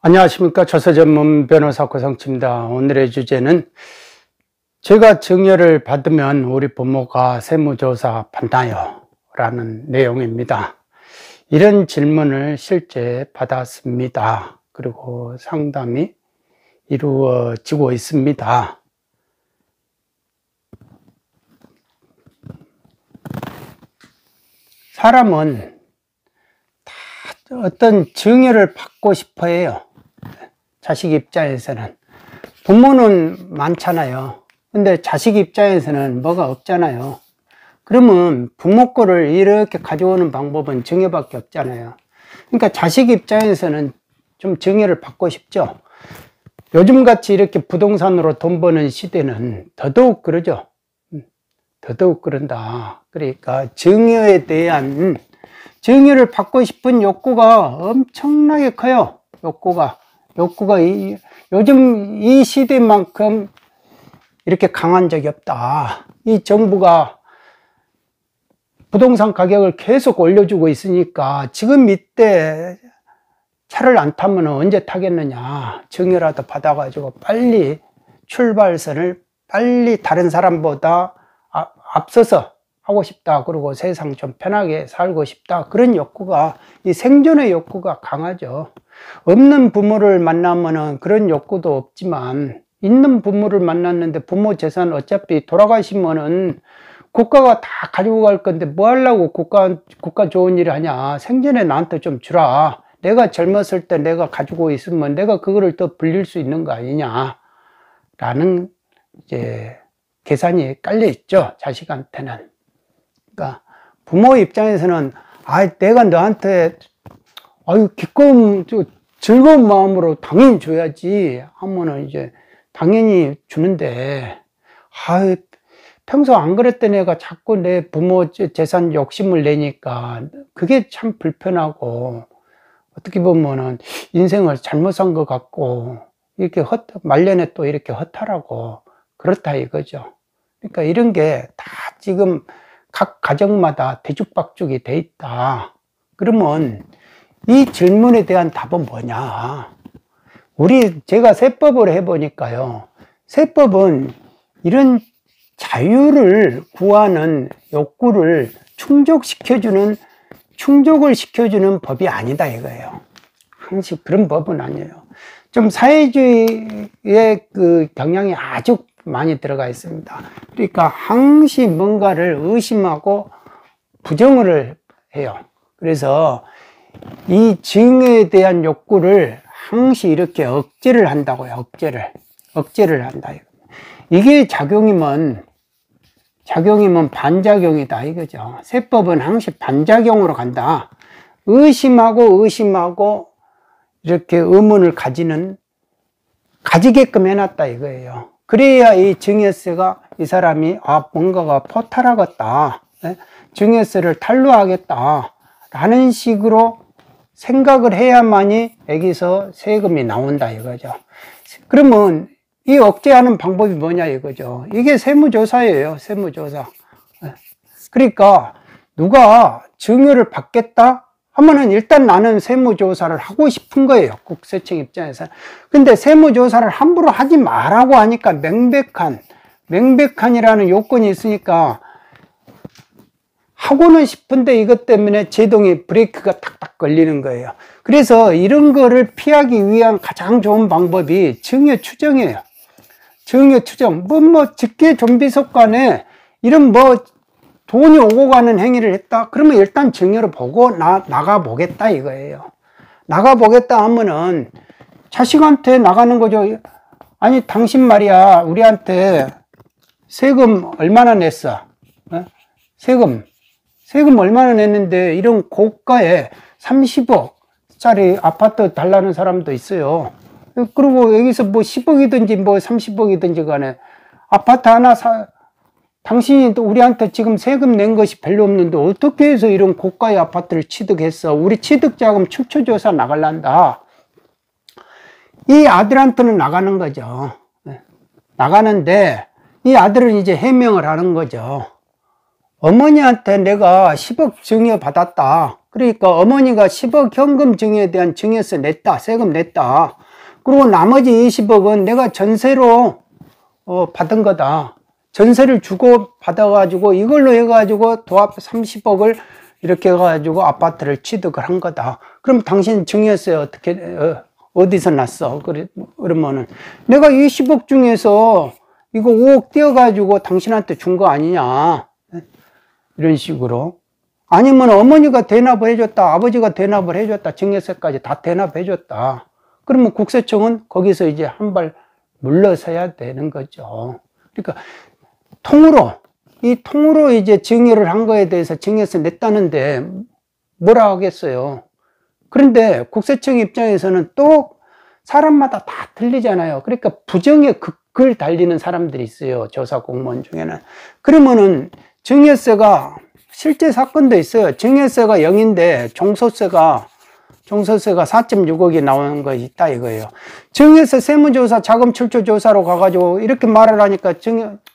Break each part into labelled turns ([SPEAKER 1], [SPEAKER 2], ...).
[SPEAKER 1] 안녕하십니까. 저서전문 변호사 고성치입니다. 오늘의 주제는 제가 증여를 받으면 우리 부모가 세무조사 받나요? 라는 내용입니다. 이런 질문을 실제 받았습니다. 그리고 상담이 이루어지고 있습니다. 사람은 다 어떤 증여를 받고 싶어 해요. 자식 입장에서는. 부모는 많잖아요. 근데 자식 입장에서는 뭐가 없잖아요. 그러면 부모 거를 이렇게 가져오는 방법은 증여밖에 없잖아요. 그러니까 자식 입장에서는 좀 증여를 받고 싶죠. 요즘같이 이렇게 부동산으로 돈 버는 시대는 더더욱 그러죠. 더더욱 그런다. 그러니까 증여에 대한 증여를 받고 싶은 욕구가 엄청나게 커요. 욕구가 요즘 이 시대만큼 이렇게 강한 적이 없다. 이 정부가 부동산 가격을 계속 올려주고 있으니까 지금 이때 차를 안 타면 언제 타겠느냐. 증여라도 받아가지고 빨리 출발선을 빨리 다른 사람보다 앞서서 하고 싶다. 그리고 세상 좀 편하게 살고 싶다. 그런 욕구가, 이 생존의 욕구가 강하죠. 없는 부모를 만나면은 그런 욕구도 없지만, 있는 부모를 만났는데 부모 재산 어차피 돌아가시면은 국가가 다 가지고 갈 건데 뭐 하려고 국가 좋은 일 하냐. 생전에 나한테 좀 주라. 내가 젊었을 때 내가 가지고 있으면 내가 그거를 또 불릴 수 있는 거 아니냐. 라는 이제 계산이 깔려 있죠. 자식한테는. 그러니까 부모 입장에서는 내가 너한테 기꺼운 즐거운 마음으로 당연히 줘야지 하면은 이제 당연히 주는데 평소 안 그랬던 애가 자꾸 내 부모 재산 욕심을 내니까 그게 참 불편하고 어떻게 보면은 인생을 잘못 산 것 같고 이렇게 말년에 또 이렇게 허탈하고 그렇다 이거죠. 그러니까 이런 게 다 지금 각 가정마다 뒤죽박죽이 돼 있다. 그러면 이 질문에 대한 답은 뭐냐? 제가 세법을 해보니까요. 세법은 이런 자유를 구하는 욕구를 충족을 시켜주는 법이 아니다 이거예요. 항상 그런 법은 아니에요. 좀 사회주의의 그 경향이 아주 많이 들어가 있습니다. 그러니까 항상 뭔가를 의심하고 부정을 해요. 그래서 이 증여에 대한 욕구를 항상 이렇게 억제를 한다고요. 억제를 한다. 이게 작용이면 반작용이다 이거죠. 세법은 항상 반작용으로 간다. 의심하고 이렇게 의문을 가지게끔 해놨다 이거예요. 그래야 이 증여세가 이 사람이 뭔가가 포탈하겠다. 증여세를 탈루하겠다. 라는 식으로 생각을 해야만이 여기서 세금이 나온다 이거죠. 그러면 이 억제하는 방법이 뭐냐 이거죠. 이게 세무조사예요. 세무조사. 그러니까 누가 증여를 받겠다 하면은 일단 나는 세무조사를 하고 싶은 거예요. 국세청 입장에서. 근데 세무조사를 함부로 하지 말라고 하니까 명백한이라는 요건이 있으니까 하고는 싶은데 이것 때문에 제동이 브레이크가 탁탁 걸리는 거예요. 그래서 이런 거를 피하기 위한 가장 좋은 방법이 증여 추정이에요. 증여 추정. 직계 좀비속 간에 이런 돈이 오고 가는 행위를 했다? 그러면 일단 증여를 보고 나가보겠다 이거예요. 나가보겠다 하면은 자식한테 나가는 거죠. 아니, 당신 말이야. 우리한테 세금 얼마나 냈어? 세금 얼마나 냈는데 이런 고가에 30억짜리 아파트 달라는 사람도 있어요. 그리고 여기서 10억이든지 30억이든지 간에 아파트 하나 당신이 또 우리한테 지금 세금 낸 것이 별로 없는데 어떻게 해서 이런 고가의 아파트를 취득했어? 우리 취득자금 출처조사 나갈란다. 이 아들한테는 나가는 거죠. 나가는데 이 아들은 이제 해명을 하는 거죠. 어머니한테 내가 10억 증여 받았다. 그러니까 어머니가 10억 현금 증여에 대한 증여세 냈다. 세금 냈다. 그리고 나머지 20억은 내가 전세로 받은 거다. 전세를 주고 받아가지고 이걸로 해가지고 도합 30억을 이렇게 해가지고 아파트를 취득을 한 거다. 그럼 당신 증여세 어디서 났어? 그러면은 내가 20억 중에서 이거 5억 떼어가지고 당신한테 준 거 아니냐. 이런 식으로. 아니면 어머니가 대납을 해줬다. 아버지가 대납을 해줬다. 증여세까지 다 대납해줬다. 그러면 국세청은 거기서 이제 한 발 물러서야 되는 거죠. 그러니까 통으로 이제 증여를 한 거에 대해서 증여세 냈다는데 뭐라 하겠어요. 그런데 국세청 입장에서는 또 사람마다 다 틀리잖아요. 그러니까 부정의 극을 달리는 사람들이 있어요. 조사 공무원 중에는. 그러면은 증여세가 실제 사건도 있어요. 증여세가 0인데 종소세가 4.6억이 나오는 거 있다 이거예요. 증여세 세무조사 자금 출처 조사로 가가지고 이렇게 말을 하니까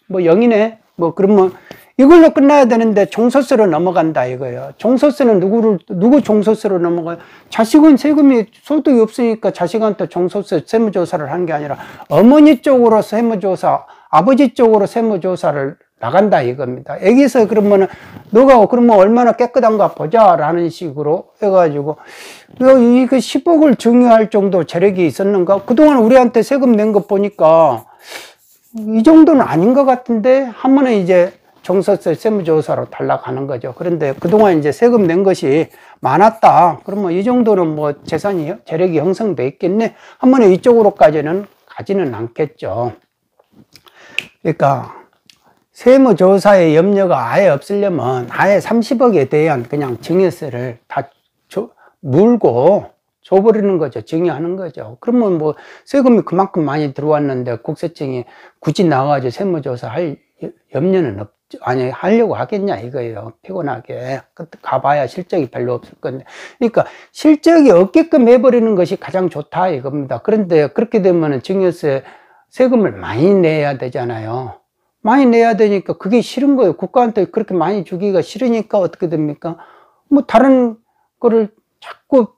[SPEAKER 1] 뭐 0이네 뭐 그러면 이걸로 끝나야 되는데 종소세로 넘어간다 이거예요. 종소세는 누구 종소세로 넘어가요? 자식은 세금이 소득이 없으니까 자식한테 종소세 세무조사를 하는 게 아니라 어머니 쪽으로 세무조사, 아버지 쪽으로 세무조사를 나간다 이겁니다. 여기서 그러면은 너가 그러면 얼마나 깨끗한가 보자라는 식으로 해가지고 이거 10억을 증여할 정도 재력이 있었는가? 그동안 우리한테 세금 낸 거 보니까 이 정도는 아닌 것 같은데 한 번에 이제 종소세 세무조사로 탈락하는 거죠. 그런데 그동안 이제 세금 낸 것이 많았다. 그러면 이 정도는 뭐 재력이 형성돼 있겠네. 한 번에 이쪽으로까지는 가지는 않겠죠. 그러니까 세무조사의 염려가 아예 없으려면 아예 30억에 대한 그냥 증여세를 다 물고 줘버리는 거죠. 증여하는 거죠. 그러면 뭐 세금이 그만큼 많이 들어왔는데 국세청이 굳이 나와가지고 세무조사 할 염려는 없죠. 아니, 하려고 하겠냐 이거예요. 피곤하게. 가봐야 실적이 별로 없을 건데. 그러니까 실적이 없게끔 해버리는 것이 가장 좋다 이겁니다. 그런데 그렇게 되면 증여세 세금을 많이 내야 되잖아요. 많이 내야 되니까 그게 싫은 거예요. 국가한테 그렇게 많이 주기가 싫으니까 어떻게 됩니까? 뭐 다른 거를 자꾸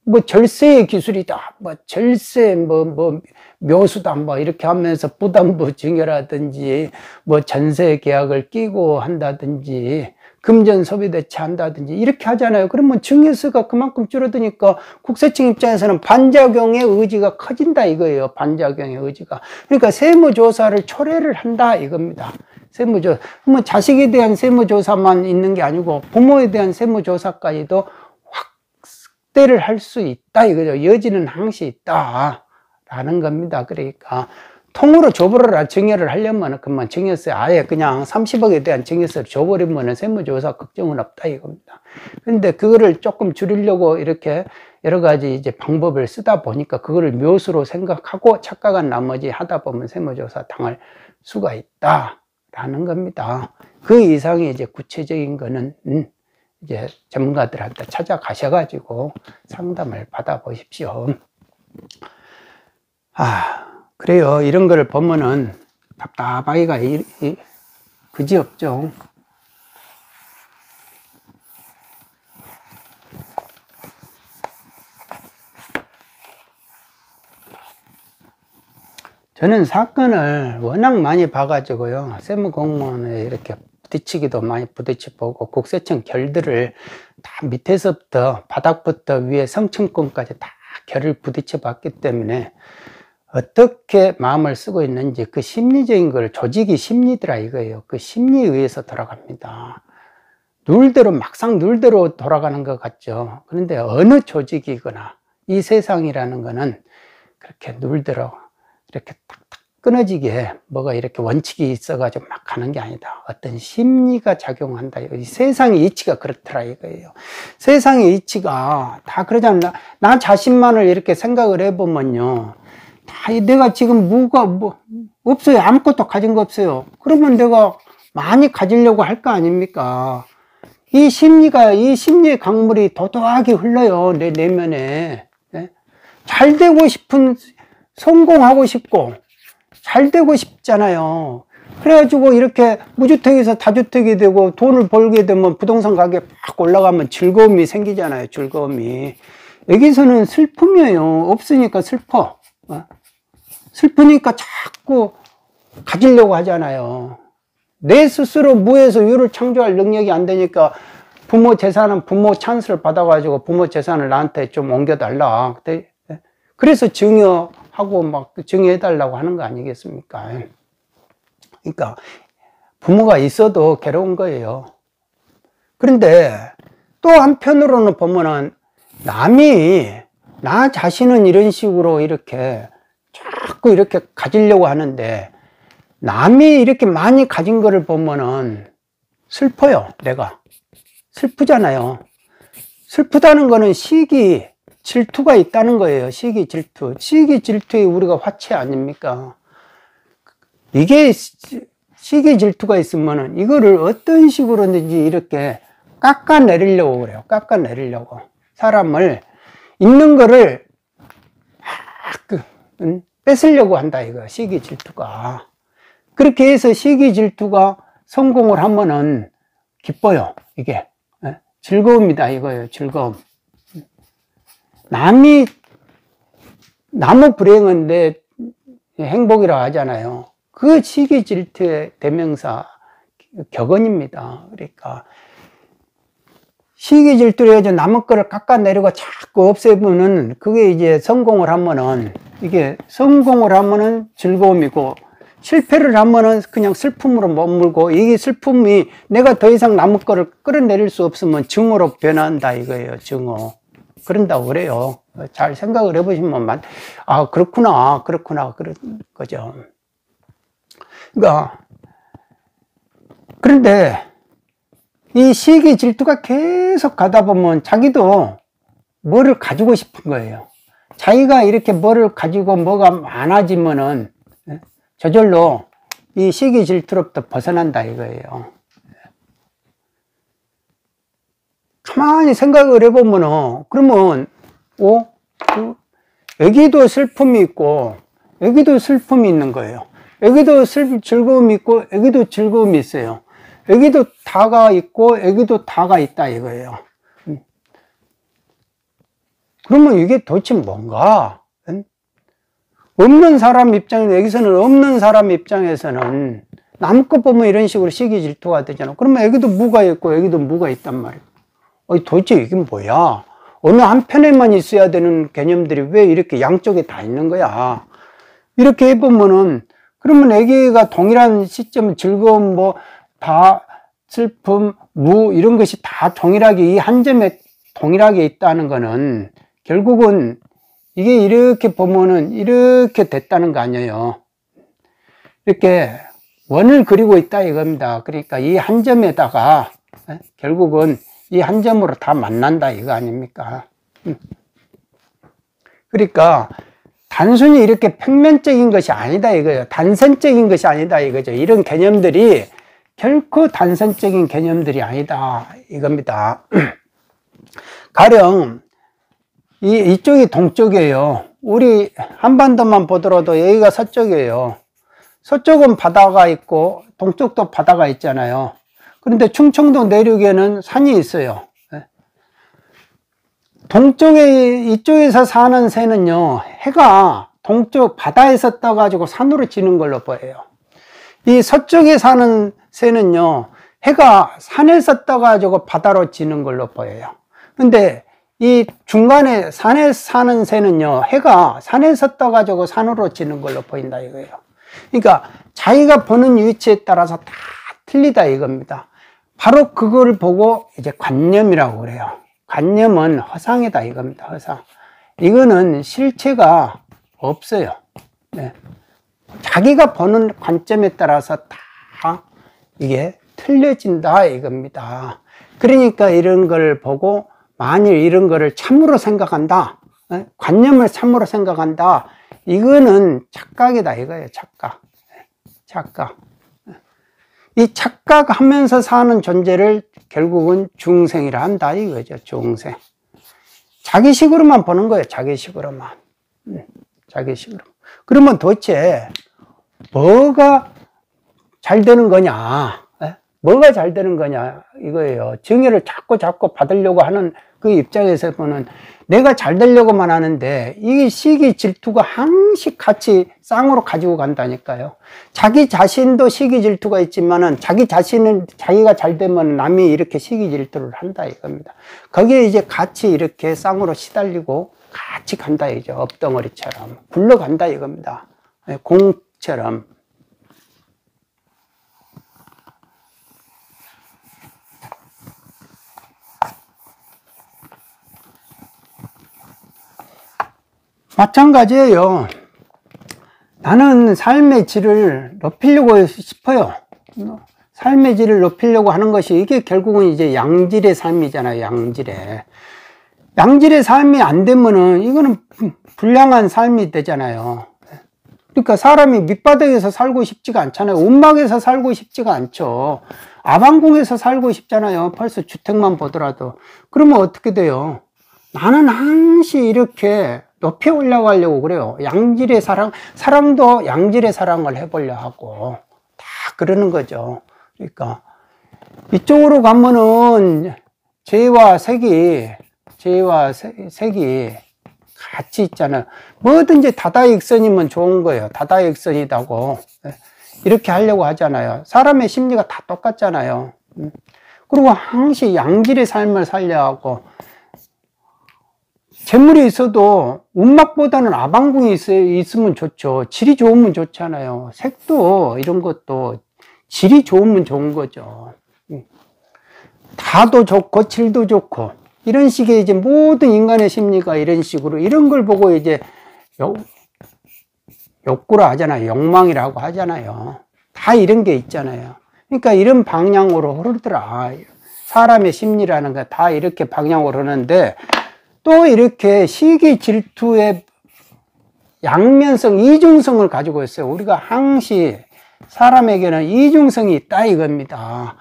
[SPEAKER 1] 뭐 절세의 기술이다, 뭐 절세, 뭐 묘수다, 뭐 이렇게 하면서 부담부 증여라든지 뭐 전세 계약을 끼고 한다든지 금전 소비 대체 한다든지 이렇게 하잖아요. 그러면 증여세가 그만큼 줄어드니까 국세청 입장에서는 반작용의 의지가 커진다 이거예요. 반작용의 의지가. 그러니까 세무조사를 초래를 한다 이겁니다. 세무조사. 뭐 자식에 대한 세무조사만 있는 게 아니고 부모에 대한 세무조사까지도 확대를 할 수 있다 이거죠. 여지는 항시 있다 라는 겁니다. 그러니까 통으로 줘버려라. 증여를 하려면 그만 증여세 아예 그냥 30억에 대한 증여세를 줘버리면 세무조사 걱정은 없다 이겁니다. 그런데 그거를 조금 줄이려고 이렇게 여러 가지 이제 방법을 쓰다 보니까 그거를 묘수로 생각하고 착각한 나머지 하다 보면 세무조사 당할 수가 있다라는 겁니다. 그 이상의 이제 구체적인 거는 이제 전문가들한테 찾아가셔가지고 상담을 받아보십시오. 그래요. 이런 거를 보면은 답답하기가 그지없죠. 저는 사건을 워낙 많이 봐가지고요. 세무공무원에 이렇게 부딪히기도 많이 부딪혀보고 국세청 결들을 다 밑에서부터 바닥부터 위에 성층권까지 다 결을 부딪혀봤기 때문에 어떻게 마음을 쓰고 있는지 그 심리적인 걸 조직이 심리더라 이거예요. 그 심리에 의해서 돌아갑니다. 막상 룰대로 돌아가는 것 같죠. 그런데 어느 조직이거나 이 세상이라는 거는 그렇게 룰대로 이렇게 탁탁 끊어지게 뭐가 이렇게 원칙이 있어가지고 막 가는 게 아니다. 어떤 심리가 작용한다. 이 세상의 이치가 그렇더라 이거예요. 세상의 이치가 다 그러잖아. 나 자신만을 이렇게 생각을 해보면요. 다 내가 지금 뭐 없어요. 아무것도 가진 거 없어요. 그러면 내가 많이 가지려고 할 거 아닙니까? 이 심리의 강물이 도도하게 흘러요. 내 내면에. 네? 잘 되고 싶은, 성공하고 싶고, 잘 되고 싶잖아요. 그래가지고 이렇게 무주택에서 다주택이 되고 돈을 벌게 되면 부동산 가격이 팍 올라가면 즐거움이 생기잖아요. 즐거움이. 여기서는 슬픔이에요. 없으니까 슬퍼. 슬프니까 자꾸 가지려고 하잖아요. 내 스스로 무에서 유를 창조할 능력이 안 되니까 부모 재산은 부모 찬스를 받아가지고 부모 재산을 나한테 좀 옮겨달라. 그래서 증여하고 막 증여해달라고 하는 거 아니겠습니까? 그러니까 부모가 있어도 괴로운 거예요. 그런데 또 한편으로는 보면은 남이 나 자신은 이런 식으로 이렇게 자꾸 이렇게 가지려고 하는데 남이 이렇게 많이 가진 거를 보면은 슬퍼요. 내가 슬프잖아요. 슬프다는 거는 시기 질투가 있다는 거예요. 시기 질투. 시기 질투에 우리가 화채 아닙니까? 이게 시기 질투가 있으면은 이거를 어떤 식으로든지 이렇게 깎아내리려고 그래요. 깎아내리려고. 사람을 있는 거를 뺏으려고 한다 이거. 시기 질투가. 그렇게 해서 시기 질투가 성공을 하면은 기뻐요. 이게 즐거움이다 이거예요. 즐거움. 남이 나무 불행은 내 행복이라고 하잖아요. 그 시기 질투의 대명사 격언입니다. 그러니까 시기 질투를 해서 남의 거를 깎아내리고 자꾸 없애보는 그게 이제 성공을 하면은 이게 성공을 하면은 즐거움이고 실패를 하면은 그냥 슬픔으로 머물고 이게 슬픔이 내가 더 이상 남의 거를 끌어내릴 수 없으면 증오로 변한다 이거예요. 증오. 그런다고 그래요. 잘 생각을 해보시면 아 그렇구나 그런 거죠. 그러니까 그런데 이 시기 질투가 계속 가다 보면 자기도 뭐를 가지고 싶은 거예요. 자기가 이렇게 뭐를 가지고 뭐가 많아지면은 저절로 이 시기 질투로부터 벗어난다 이거예요. 가만히 생각을 해보면은 그러면 여기도 슬픔이 있고 여기도 슬픔이 있는 거예요. 여기도 즐거움이 있고 여기도 즐거움이 있어요. 여기도 다가 있고 여기도 다가 있다 이거예요. 그러면 이게 도대체 뭔가? 없는 사람 입장에서 여기서는 없는 사람 입장에서는 남 것 보면 이런 식으로 시기 질투가 되잖아. 그러면 여기도 무가 있고 여기도 무가 있단 말이에요. 도대체 이게 뭐야? 어느 한편에만 있어야 되는 개념들이 왜 이렇게 양쪽에 다 있는 거야? 이렇게 해보면은 그러면 애기가 동일한 시점 즐거움 다 슬픔 무 이런 것이 다 동일하게 이 한 점에 동일하게 있다는 거는 결국은 이게 이렇게 보면은 이렇게 됐다는 거 아니에요. 이렇게 원을 그리고 있다 이겁니다. 그러니까 이 한 점에다가 결국은 이 한 점으로 다 만난다 이거 아닙니까? 그러니까 단순히 이렇게 평면적인 것이 아니다 이거예요. 단선적인 것이 아니다 이거죠. 이런 개념들이 결코 단선적인 개념들이 아니다 이겁니다. 가령 이쪽이 동쪽이에요. 우리 한반도만 보더라도 여기가 서쪽이에요. 서쪽은 바다가 있고 동쪽도 바다가 있잖아요. 그런데 충청도 내륙에는 산이 있어요. 동쪽에 이쪽에서 사는 새는요 해가 동쪽 바다에서 떠가지고 산으로 지는 걸로 보여요. 이 서쪽에 사는 새는요 해가 산에서 떠가지고 바다로 지는 걸로 보여요. 근데 이 중간에 산에 사는 새는요 해가 산에서 떠가지고 산으로 지는 걸로 보인다 이거예요. 그러니까 자기가 보는 위치에 따라서 다 틀리다 이겁니다. 바로 그걸 보고 이제 관념이라고 그래요. 관념은 허상이다 이겁니다. 허상. 이거는 실체가 없어요. 네. 자기가 보는 관점에 따라서 다 이게 틀려진다 이겁니다. 그러니까 이런 걸 보고 만일 이런 거를 참으로 생각한다, 관념을 참으로 생각한다, 이거는 착각이다 이거예요. 착각. 착각. 이 착각하면서 사는 존재를 결국은 중생이라 한다 이거죠. 중생. 자기식으로만 보는 거예요. 자기식으로만. 자기식으로. 그러면 도대체 뭐가 잘 되는 거냐? 뭐가 잘 되는 거냐? 이거예요. 정의를 자꾸 받으려고 하는 그 입장에서 보면 내가 잘 되려고만 하는데 이게 시기 질투가 항상 같이 쌍으로 가지고 간다니까요. 자기 자신도 시기 질투가 있지만은 자기 자신은 자기가 잘 되면 남이 이렇게 시기 질투를 한다 이겁니다. 거기에 이제 같이 이렇게 쌍으로 시달리고 같이 간다 이죠. 엎덩어리처럼 굴러간다 이겁니다. 공처럼. 마찬가지예요. 나는 삶의 질을 높이려고 싶어요. 삶의 질을 높이려고 하는 것이 이게 결국은 이제 양질의 삶이잖아요. 양질의 삶이 안 되면은 이거는 불량한 삶이 되잖아요. 그러니까 사람이 밑바닥에서 살고 싶지가 않잖아요. 움막에서 살고 싶지가 않죠. 아방궁에서 살고 싶잖아요. 벌써 주택만 보더라도. 그러면 어떻게 돼요? 나는 항상 이렇게 높이 올라가려고 그래요. 양질의 사랑도 양질의 사랑을 해보려 하고 다 그러는 거죠. 그러니까 이쪽으로 가면은 죄와 색이 같이 있잖아요. 뭐든지 다다익선이면 좋은 거예요. 다다익선이다고 이렇게 하려고 하잖아요. 사람의 심리가 다 똑같잖아요. 그리고 항상 양질의 삶을 살려 하고 재물이 있어도 움막보다는 아방궁이 있으면 좋죠. 질이 좋으면 좋잖아요. 색도 이런 것도 질이 좋으면 좋은 거죠. 다도 좋고 질도 좋고 이런 식의 이제 모든 인간의 심리가 이런 식으로 이런 걸 보고 이제 욕구라 하잖아요. 욕망이라고 하잖아요. 다 이런 게 있잖아요. 그러니까 이런 방향으로 흐르더라. 사람의 심리라는 게 다 이렇게 방향으로 흐르는데 또 이렇게 시기 질투의 양면성, 이중성을 가지고 있어요. 우리가 항시 사람에게는 이중성이 있다 이겁니다.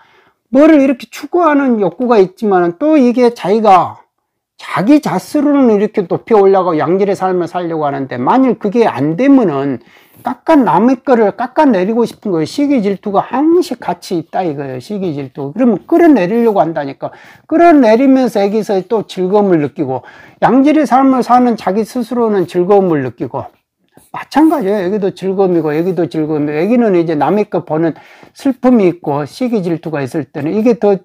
[SPEAKER 1] 뭐를 이렇게 추구하는 욕구가 있지만 또 이게 자기 자스로는 이렇게 높이 올라가고 양질의 삶을 살려고 하는데 만일 그게 안 되면은 남의 거를 깎아내리고 싶은 거예요. 시기 질투가 항상 같이 있다 이거예요. 시기 질투. 그러면 끌어내리려고 한다니까. 끌어내리면서 여기서 또 즐거움을 느끼고 양질의 삶을 사는 자기 스스로는 즐거움을 느끼고 마찬가지예요. 여기도 즐거움이고 여기도 즐거움이고 여기는 이제 남의 거 보는 슬픔이 있고 시기 질투가 있을 때는 이게 더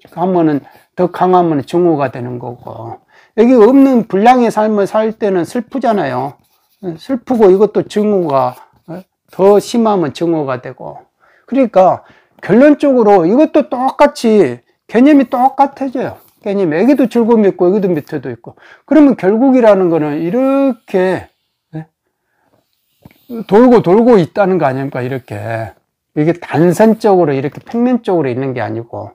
[SPEAKER 1] 강하면 증오가 되는 거고 여기 없는 불량의 삶을 살 때는 슬프잖아요. 슬프고 이것도 증오가 더 심하면 증오가 되고 그러니까 결론적으로 이것도 똑같이 개념이 똑같아져요. 개념이 여기도 즐거움이 있고 여기도 밑에도 있고 그러면 결국이라는 거는 이렇게 돌고 있다는 거 아닙니까? 이렇게 이게 단선적으로 이렇게 평면적으로 있는 게 아니고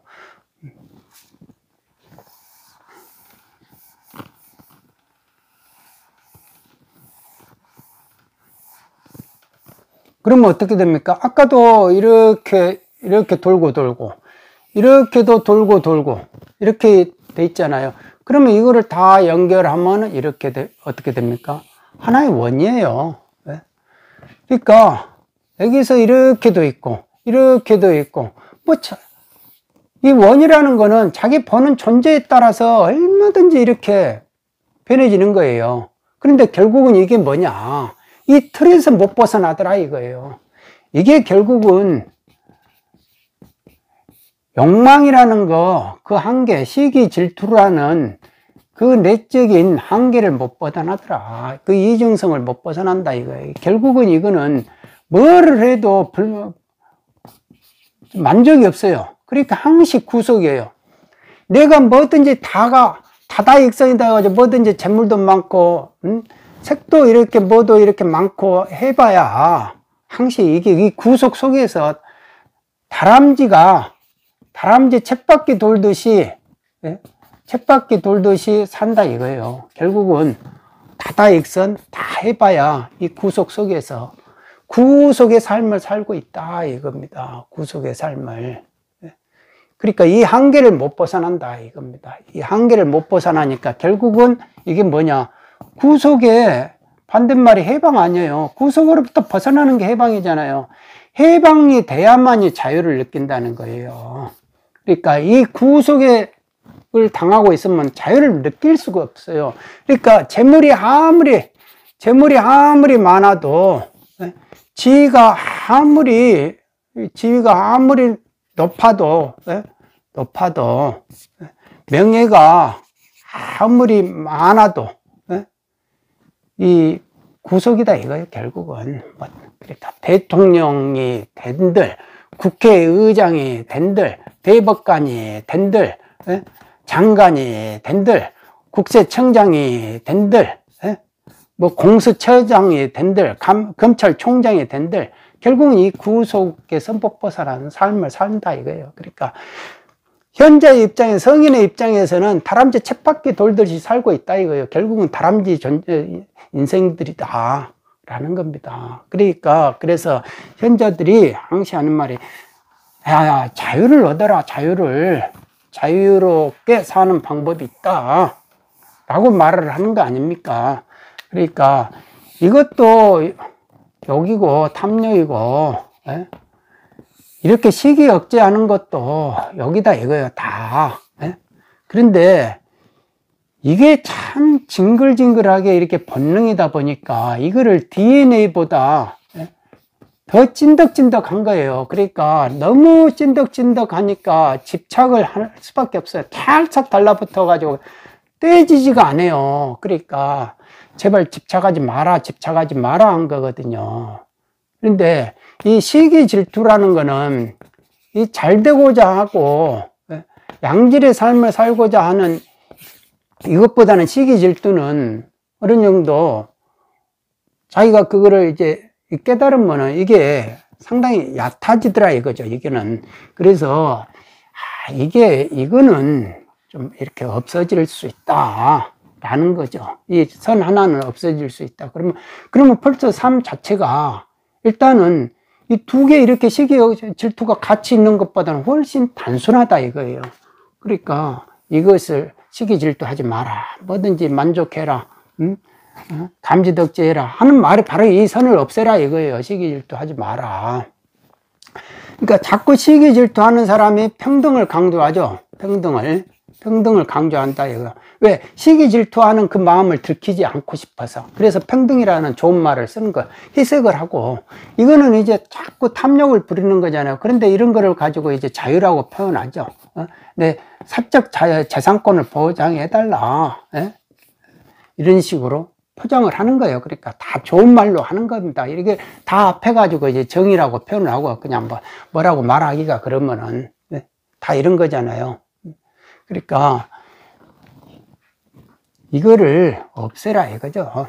[SPEAKER 1] 그러면 어떻게 됩니까? 아까도 이렇게 돌고 이렇게도 돌고 이렇게 돼 있잖아요. 그러면 이거를 다 연결하면 이렇게 어떻게 됩니까? 하나의 원이에요. 그러니까 여기서 이렇게도 있고 이렇게도 있고 이 원이라는 거는 자기 보는 존재에 따라서 얼마든지 이렇게 변해지는 거예요. 그런데 결국은 이게 뭐냐? 이 틀에서 못 벗어나더라 이거예요. 이게 결국은 욕망이라는 거, 그 한계, 시기 질투라는 그 내적인 한계를 못 벗어나더라. 그 이중성을 못 벗어난다 이거예요. 결국은 이거는 뭐를 해도 만족이 없어요. 그러니까 항상 구속이에요. 내가 뭐든지 다다익선이다 해가지고 뭐든지 재물도 많고 색도 이렇게 뭐도 이렇게 많고 해봐야 항상 이게 이 구속 속에서 다람쥐 쳇바퀴 돌듯이 산다 이거예요. 결국은 다다익선 다 해봐야 이 구속 속에서 구속의 삶을 살고 있다 이겁니다. 구속의 삶을. 그러니까 이 한계를 못 벗어난다 이겁니다. 이 한계를 못 벗어나니까 결국은 이게 뭐냐? 구속의 반대말이 해방 아니에요. 구속으로부터 벗어나는 게 해방이잖아요. 해방이 돼야만이 자유를 느낀다는 거예요. 그러니까 이 구속을 당하고 있으면 자유를 느낄 수가 없어요. 그러니까 재물이 아무리 많아도, 지위가 아무리 높아도, 명예가 아무리 많아도, 이 구속이다 이거예요, 결국은. 그러니까 대통령이 된들, 국회의장이 된들, 대법관이 된들, 장관이 된들, 국세청장이 된들, 뭐 공수처장이 된들, 검찰총장이 된들, 결국은 이 구속의 선법보살하는 삶을 산다 이거예요. 그러니까 현자의 입장에, 성인의 입장에서는 다람쥐 쳇바퀴 돌듯이 살고 있다 이거예요. 결국은 다람쥐 인생들이다 라는 겁니다. 그러니까 그래서 현자들이 항시 하는 말이, 야, 자유를 얻어라. 자유롭게 사는 방법이 있다 라고 말을 하는 거 아닙니까? 그러니까 이것도 욕이고 탐욕이고, 이렇게 시기 억제하는 것도 여기다 이거예요, 다. 그런데 이게 참 징글징글하게 이렇게 본능이다 보니까 이거를 DNA보다 더 찐득찐득한 거예요. 그러니까 너무 찐득찐득하니까 집착을 할 수밖에 없어요. 탈착 달라붙어 가지고 떼지지가 않아요. 그러니까 제발 집착하지 마라 한 거거든요. 그런데 이 시기 질투라는 거는 이 잘 되고자 하고 양질의 삶을 살고자 하는 이것보다는 시기 질투는 어느 정도 자기가 그거를 이제 깨달으면은 이게 상당히 얕아지더라 이거죠, 이게는. 그래서 이거는 좀 이렇게 없어질 수 있다 라는 거죠. 이 선 하나는 없어질 수 있다. 그러면 벌써 삶 자체가 일단은 이 두 개 이렇게 시기 질투가 같이 있는 것보다는 훨씬 단순하다 이거예요. 그러니까 이것을 시기 질투하지 마라, 뭐든지 만족해라, 감지덕지해라 하는 말이 바로 이 선을 없애라 이거예요. 시기 질투하지 마라. 그러니까 자꾸 시기 질투하는 사람이 평등을 강조하죠. 평등을 강조한다 이거. 왜? 시기 질투하는 그 마음을 들키지 않고 싶어서. 그래서 평등이라는 좋은 말을 쓰는 거, 희색을 하고. 이거는 이제 자꾸 탐욕을 부리는 거잖아요. 그런데 이런 거를 가지고 이제 자유라고 표현하죠. 내 사적 재산권을 보장해달라, 이런 식으로 포장을 하는 거예요. 그러니까 다 좋은 말로 하는 겁니다. 이렇게 다 합해가지고 이제 정의라고 표현을 하고 그냥 뭐라고 말하기가 그러면은 다 이런 거잖아요. 그러니까 이거를 없애라 이거죠.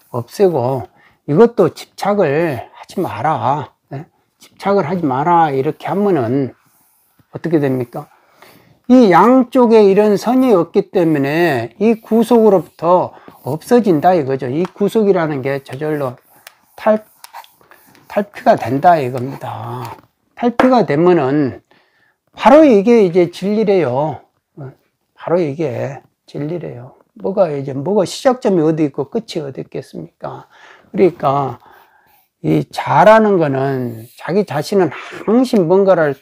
[SPEAKER 1] 없애고 이것도 집착을 하지 마라. 집착을 하지 마라 이렇게 하면은 어떻게 됩니까? 이 양쪽에 이런 선이 없기 때문에 이 구속으로부터 없어진다 이거죠. 이 구속이라는 게 저절로 탈피가 된다 이겁니다. 탈피가 되면은 바로 이게 이제 진리래요. 바로 이게 진리래요. 뭐가 시작점이 어디 있고 끝이 어디 있겠습니까? 그러니까 이 자라는 거는 자기 자신은 항상 뭔가를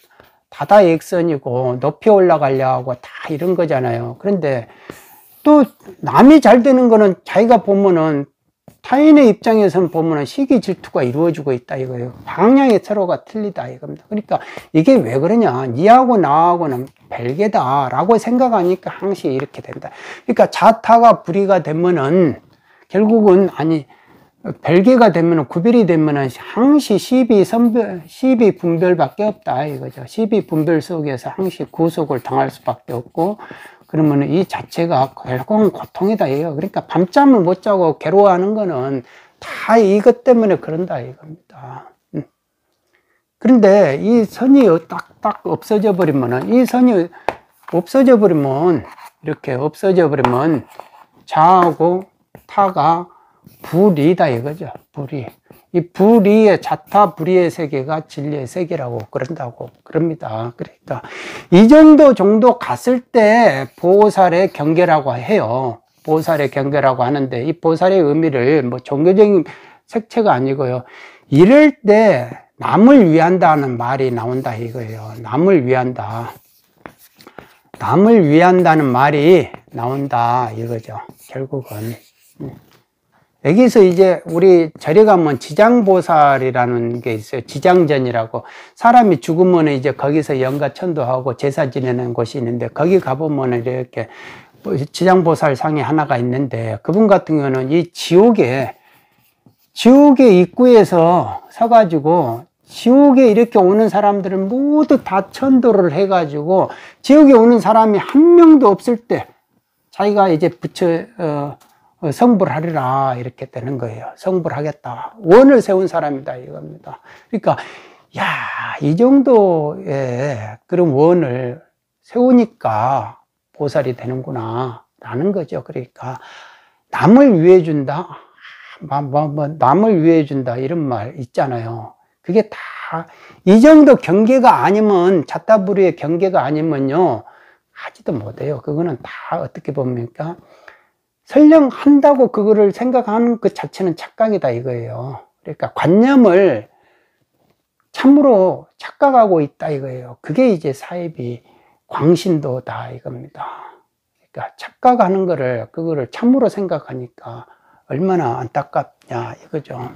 [SPEAKER 1] 다다익선이고 높이 올라가려 하고 다 이런 거잖아요. 그런데 또 남이 잘 되는 거는 자기가 보면은 타인의 입장에서는 보면은 시기 질투가 이루어지고 있다 이거예요. 방향이 서로가 틀리다 이겁니다. 그러니까 이게 왜 그러냐, 니하고 나하고는 별개다 라고 생각하니까 항상 이렇게 된다. 그러니까 자타가 불이가 되면은 결국은 별개가 되면은 구별이 되면은 항시 시비 분별밖에 없다 이거죠. 시비 분별 속에서 항시 구속을 당할 수밖에 없고, 그러면 이 자체가 결국은 고통이다 이거. 그러니까 밤잠을 못 자고 괴로워하는 거는 다 이것 때문에 그런다 이겁니다. 그런데 이 선이 딱 없어져 버리면은, 이 선이 없어져 버리면, 이렇게 없어져 버리면 자하고 타가 불이다 이거죠. 불이. 이 불이의 자타 불이의 세계가 진리의 세계라고 그럽니다. 그러니까 이 정도 갔을 때 보살의 경계라고 해요. 보살의 경계라고 하는데, 이 보살의 의미를 뭐 종교적인 색채가 아니고요. 이럴 때 남을 위한다는 말이 나온다 이거예요. 남을 위한다. 남을 위한다는 말이 나온다 이거죠. 결국은. 여기서 이제 우리 절에 가면 지장보살이라는 게 있어요. 지장전이라고. 사람이 죽으면 이제 거기서 영가천도하고 제사 지내는 곳이 있는데, 거기 가보면 이렇게 지장보살 상이 하나가 있는데, 그분 같은 경우는 이 지옥의 입구에서 서가지고 지옥에 이렇게 오는 사람들을 모두 다 천도를 해가지고 지옥에 오는 사람이 한 명도 없을 때 자기가 이제 성불 하리라 이렇게 되는 거예요. 성불 하겠다. 원을 세운 사람이다 이겁니다. 그러니까 이 정도의 그런 원을 세우니까 보살이 되는구나 라는 거죠. 그러니까 남을 위해 준다. 남을 위해 준다 이런 말 있잖아요. 그게 다 이 정도 경계가 아니면, 잣다부리의 경계가 아니면요 하지도 못해요. 그거는 다 어떻게 봅니까? 설령 한다고 그거를 생각하는 그 자체는 착각이다 이거예요. 그러니까 관념을 참으로 착각하고 있다 이거예요. 그게 이제 사이비 광신도다 이겁니다. 그러니까 착각하는 그거를 참으로 생각하니까 얼마나 안타깝냐 이거죠.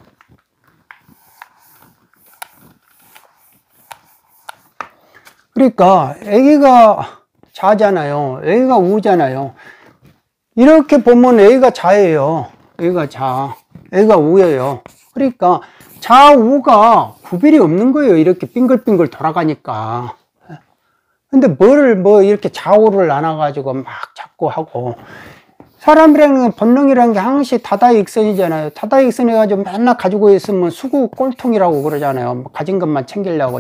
[SPEAKER 1] 그러니까 애기가 자잖아요. 애기가 우잖아요. 이렇게 보면 애기가 자예요. 애기가 자. 애기가 우예요. 그러니까 좌우가 구별이 없는 거예요. 이렇게 빙글빙글 돌아가니까. 근데 이렇게 좌우를 나눠가지고 막 잡고 하고. 사람이라는 본능이라는 게 항시 다다익선이잖아요. 다다익선 해가지고 맨날 가지고 있으면 수구 꼴통이라고 그러잖아요. 가진 것만 챙기려고,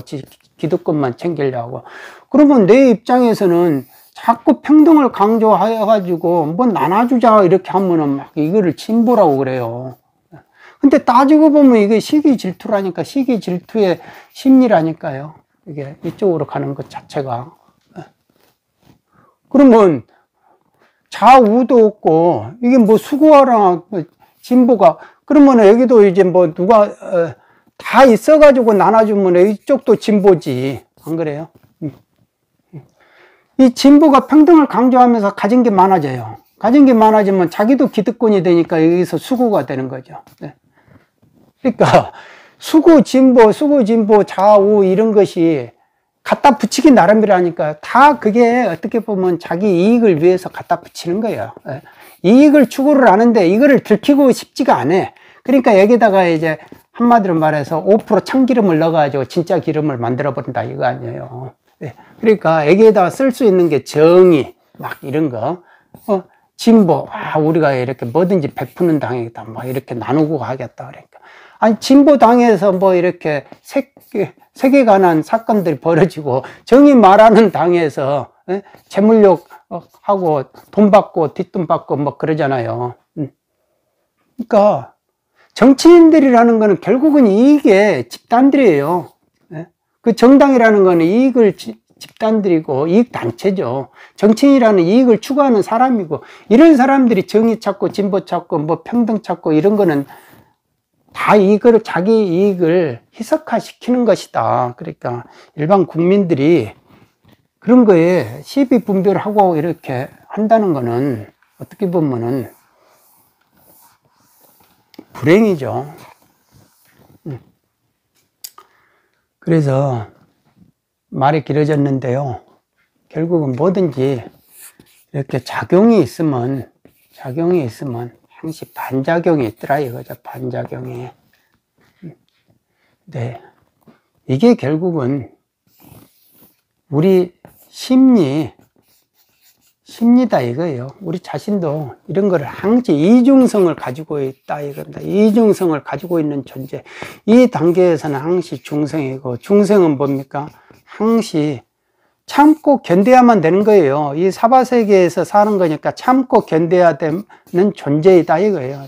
[SPEAKER 1] 기득권만 챙기려고. 그러면 내 입장에서는 자꾸 평등을 강조해가지고 뭐 나눠주자 이렇게 하면은 막 이거를 진보라고 그래요. 근데 따지고 보면 이게 시기 질투라니까, 시기 질투의 심리라니까요. 이게 이쪽으로 가는 것 자체가. 그러면 좌우도 없고 이게 뭐 수구화랑 진보가, 그러면 여기도 이제 뭐 누가 다 있어가지고 나눠주면 이쪽도 진보지, 안 그래요? 이 진보가 평등을 강조하면서 가진 게 많아져요. 가진 게 많아지면 자기도 기득권이 되니까 여기서 수구가 되는 거죠. 그러니까 수구, 진보, 좌우 이런 것이 갖다 붙이기 나름이라니까요. 다 그게 어떻게 보면 자기 이익을 위해서 갖다 붙이는 거예요. 이익을 추구를 하는데 이거를 들키고 싶지가 않아. 그러니까 여기다가 이제 한마디로 말해서 5% 참기름을 넣어가지고 진짜 기름을 만들어 버린다 이거 아니에요. 그러니까 여기에다가 쓸 수 있는 게 정의, 막 이런 거, 진보, 우리가 이렇게 뭐든지 베푸는 당이다, 막 이렇게 나누고 하겠다. 그러니까. 아니, 진보 당에서 뭐 이렇게 세계관한 사건들이 벌어지고, 정의 말하는 당에서 재물욕 하고 돈 받고 뒷돈 받고 뭐 그러잖아요. 그러니까 정치인들이라는 거는 결국은 이익의 집단들이에요. 그 정당이라는 거는 이익을 집단들이고 이익단체죠. 정치인이라는 이익을 추구하는 사람이고, 이런 사람들이 정의 찾고 진보 찾고 뭐 평등 찾고 이런 거는 다 이거를 자기 이익을 희석화시키는 것이다. 그러니까 일반 국민들이 그런 거에 시비 분별하고 이렇게 한다는 거는 어떻게 보면은 불행이죠. 그래서 말이 길어졌는데요. 결국은 뭐든지 이렇게 작용이 있으면 항시 반작용이 있더라 이거죠. 반작용이. 네. 이게 결국은 우리 심리다 이거예요. 우리 자신도 이런 거를 항시 이중성을 가지고 있다 이겁니다. 이중성을 가지고 있는 존재. 이 단계에서는 항시 중생이고, 중생은 뭡니까? 항시 참고 견뎌야만 되는 거예요. 이 사바세계에서 사는 거니까 참고 견뎌야 되는 존재이다 이거예요.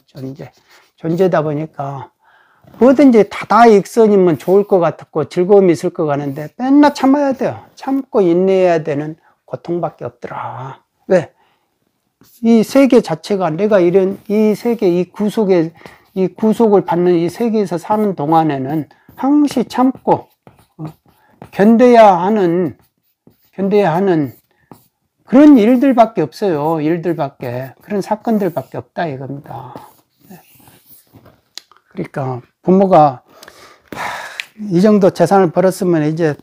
[SPEAKER 1] 존재다 보니까 뭐든지 다다익선이면 좋을 것 같았고 즐거움이 있을 것 같은데 맨날 참아야 돼요. 참고 인내해야 되는 고통밖에 없더라. 왜? 이 세계 자체가 내가 이런 이 세계, 이 구속을 받는 이 세계에서 사는 동안에는 항시 참고 견뎌야 하는 그런 일들밖에 없어요. 그런 사건들밖에 없다 이겁니다. 그러니까 부모가 이 정도 재산을 벌었으면 이제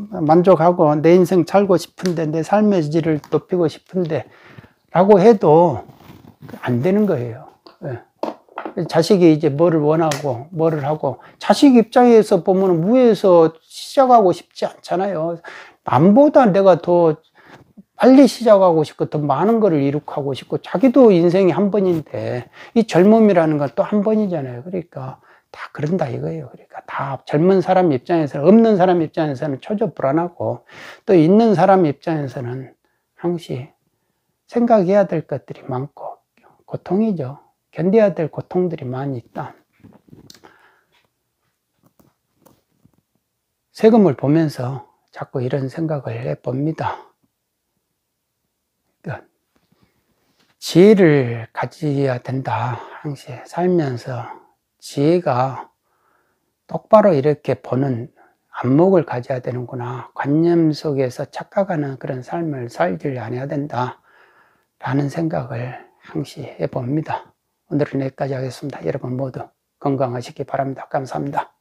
[SPEAKER 1] 만족하고 내 인생 살고 싶은데, 내 삶의 질을 높이고 싶은데 라고 해도 안 되는 거예요. 자식이 이제 뭐를 원하고 뭐를 하고, 자식 입장에서 보면 무에서 시작하고 싶지 않잖아요. 남보다 내가 더 빨리 시작하고 싶고 더 많은 거를 이룩하고 싶고, 자기도 인생이 한 번인데 이 젊음이라는 건 또 한 번이잖아요. 그러니까 다 그런다 이거예요. 그러니까 다 젊은 사람 입장에서는, 없는 사람 입장에서는 초조 불안하고, 또 있는 사람 입장에서는 항시 생각해야 될 것들이 많고 고통이죠. 견뎌야 될 고통들이 많이 있다. 세금을 보면서 자꾸 이런 생각을 해봅니다. 그러니까 지혜를 가져야 된다. 항시 살면서 지혜가 똑바로 이렇게 보는 안목을 가져야 되는구나. 관념 속에서 착각하는 그런 삶을 살지 않아야 된다. 라는 생각을 항시 해봅니다. 오늘은 여기까지 하겠습니다. 여러분 모두 건강하시기 바랍니다. 감사합니다.